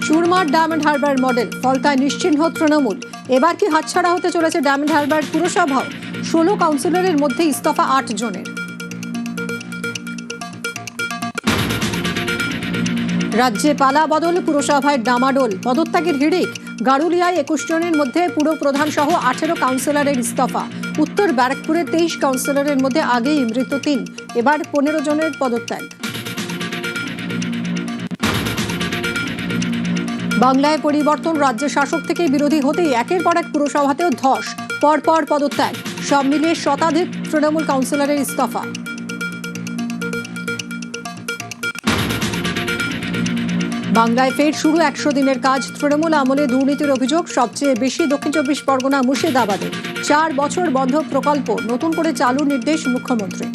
চুরমার diamond Harbour model ফলতায় নিশ্চিহ্ন তৃণমূল। এবার কি হাতছাড়া হতে চলেছে ডায়মন্ড হারবার পুরসভাও? 16 কাউন্সিলরের মধ্যে ইস্তফা 8 জনের। রাজ্যে পালা বদল, পুরসভায় ডামাডোল, পদত্যাগের হিড়িক। গারুলিয়ায় 21 জনের মধ্যে পুর প্রধান সহ 18 কাউন্সিলরের ইস্তফা। উত্তর ব্যারাকপুরে 23 কাউন্সিলরের মধ্যে আগেই মৃত 3, এবার 15 জনের পদত্যাগ। বাংলায় পরিবর্তন, রাজ্য শাসক থেকে বিরোধী হতেই একের পর এক পুরসভাতেও ধস, পরপর পদত্যাগ। সব মিলিয়ে শতাধিক তৃণমূল কাউন্সিলরের ইস্তফা। বাংলায় ফের শুরু 100 দিনের কাজ। তৃণমূল আমলে দুর্নীতির অভিযোগ সবচেয়ে বেশি দক্ষিণ 24 পরগনা মুর্শিদাবাদে। 4 বছর বন্ধ প্রকল্প নতুন করে চালুর নির্দেশ মুখ্যমন্ত্রী।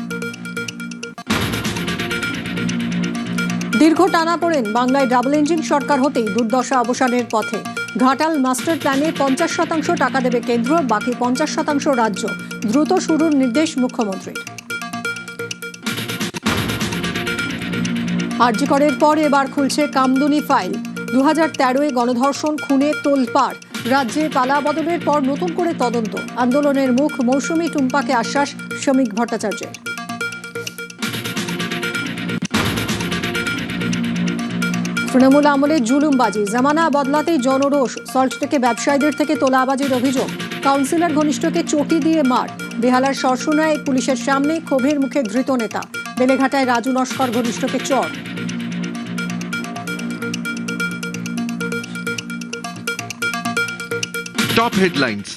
দীর্ঘ টানাপোড়েন, বাংলায় ডাবল ইঞ্জিন সরকার হতেই দুর্দশা অবসানের পথে। ঘাটাল মাস্টার প্ল্যানে 50% টাকা দেবে কেন্দ্র, বাকি 50% রাজ্য। দ্রুত শুরুর নির্দেশ মুখ্যমন্ত্রীর। আরজি করের পর এবার খুলছে কামদুনি ফাইল। 2013-এ গণধর্ষণ খুনে তোলপাড়। রাজ্যে পালা বদলের পর নতুন করে তদন্ত। আন্দোলনের মুখ মৌসুমী টুম্পাকে আশ্বাস শ্রমিক ভট্টাচার্যের। তৃণমূল আমলে জুলুমবাজি, জামানা বদলাতেই জনরোষ। সল্টলেকে ব্যবসায়ীদের থেকে তোলাবাজির অভিযোগ। কাউন্সিলর ঘনিষ্ঠকে চটি দিয়ে মার। বেহালার সরসুনায় পুলিশের সামনে ক্ষোভের মুখে ধৃত নেতা। বেলেঘাটায় রাজু নস্কর ঘনিষ্ঠকে চর। Top headlines.